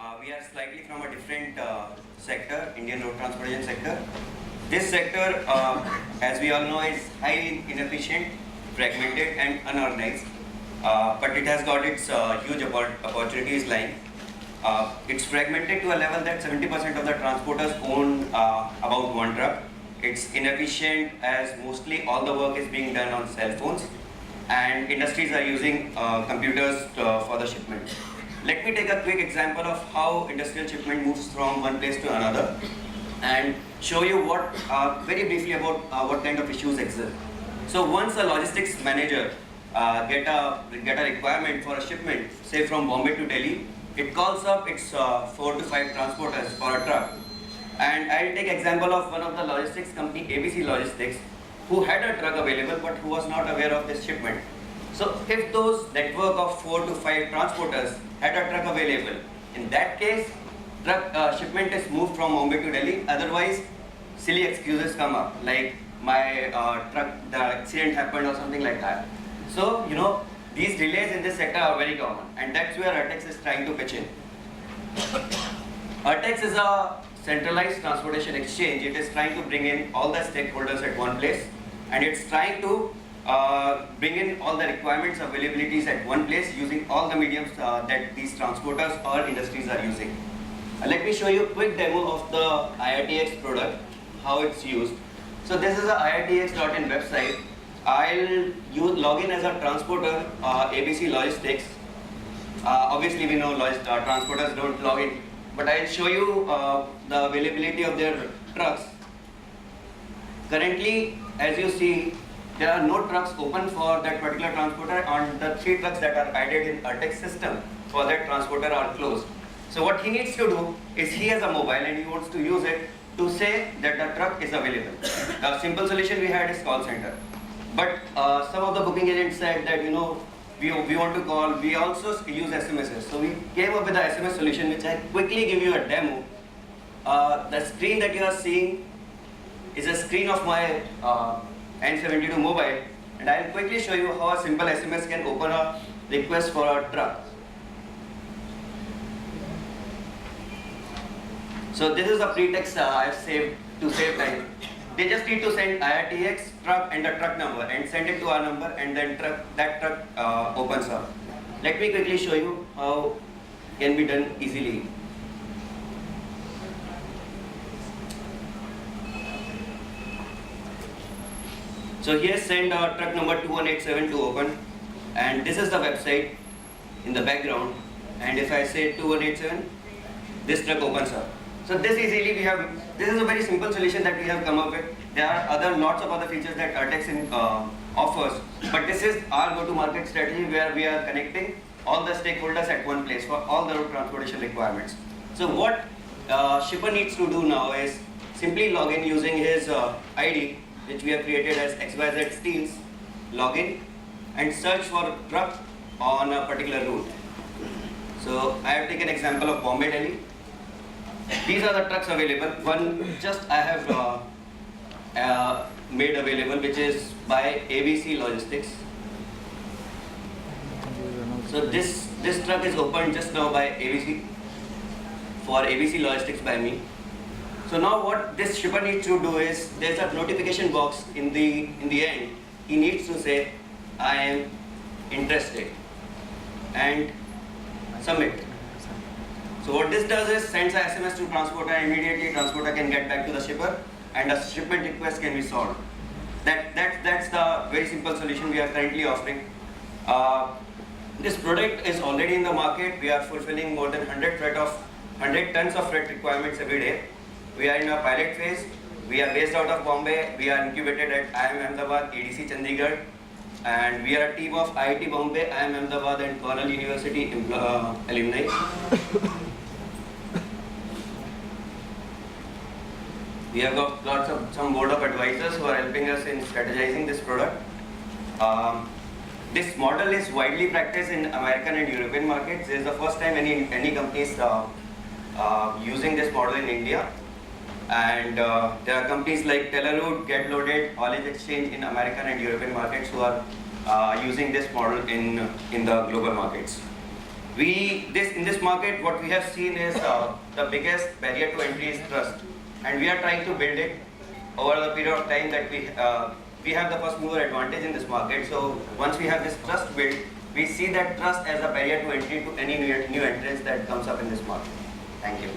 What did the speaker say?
We are slightly from a different sector, Indian road transportation sector. This sector, as we all know, is highly inefficient, fragmented and unorganized. But it has got its huge opportunities lying. It's fragmented to a level that 70% of the transporters own about one truck. It's inefficient as mostly all the work is being done on cell phones, and industries are using computers for the shipment. Let me take a quick example of how industrial shipment moves from one place to another and show you what very briefly about what kind of issues exist. So once a logistics manager get a requirement for a shipment, say from Bombay to Delhi, it calls up its 4 to 5 transporters for a truck. And I'll take example of one of the logistics company, ABC Logistics, who had a truck available but who was not aware of this shipment. So if those network of 4 to 5 transporters had a truck available, in that case, truck shipment is moved from Mumbai to Delhi. Otherwise, silly excuses come up, like my truck, the accident happened or something like that. So, these delays in this sector are very common, and that's where IRTEX is trying to pitch in. IRTEX is a centralized transportation exchange. It is trying to bring in all the stakeholders at one place, and it's trying to bring in all the requirements, availabilities at one place using all the mediums that these transporters or industries are using. Let me show you a quick demo of the IRTEX product, how it's used. So this is a IRTEX.in website. I'll log in as a transporter, ABC Logistics. Obviously we know transporters don't log in, but I'll show you the availability of their trucks. Currently, as you see, there are no trucks open for that particular transporter, and the 3 trucks that are added in IRTEX system for that transporter are closed. So what he needs to do is, he has a mobile and he wants to use it to say that the truck is available. The simple solution we had is call center. But some of the booking agents said that we want to call, we also use SMSs. So we came up with the SMS solution, which I quickly give you a demo. The screen that you are seeing is a screen of my N72 mobile, and I'll quickly show you how a simple SMS can open a request for a truck. So this is a pretext I've saved to save time. They just need to send IRTEX truck and the truck number and send it to our number, and then that truck opens up. Let me quickly show you how it can be done easily. So here send truck number 2187 to open, and this is the website in the background, and if I say 2187, this truck opens up. So this is a very simple solution that we have come up with. There are lots of other features that IRTEX offers, but this is our go-to-market strategy, where we are connecting all the stakeholders at one place for all the road transportation requirements. So what shipper needs to do now is simply log in using his ID, which we have created as XYZ Steels, log in and search for a truck on a particular route. So I have taken example of Bombay, Delhi. These are the trucks available. One just I have made available, which is by ABC Logistics. So this truck is opened just now by ABC, for ABC Logistics by me. So now what this shipper needs to do is, there's a notification box in the end. He needs to say, I am interested, and submit. So what this does is sends a SMS to transporter, and immediately transporter can get back to the shipper, and a shipment request can be solved. That's the very simple solution we are currently offering. This product is already in the market. We are fulfilling more than 100 tons of freight requirements every day. We are in a pilot phase. We are based out of Bombay. We are incubated at IIM Ahmedabad, ADC Chandigarh, and we are a team of IIT Bombay, IIM Ahmedabad and Cornell University alumni. We have got some board of advisors who are helping us in strategizing this product. This model is widely practiced in American and European markets. This is the first time any companies using this model in India. And there are companies like Teleroute, Get Loaded, Haulage Exchange in American and European markets who are using this model in the global markets. In this market, what we have seen is the biggest barrier to entry is trust, and we are trying to build it over the period of time that we have the first mover advantage in this market. So once we have this trust built, we see that trust as a barrier to entry to any new entrance that comes up in this market. Thank you.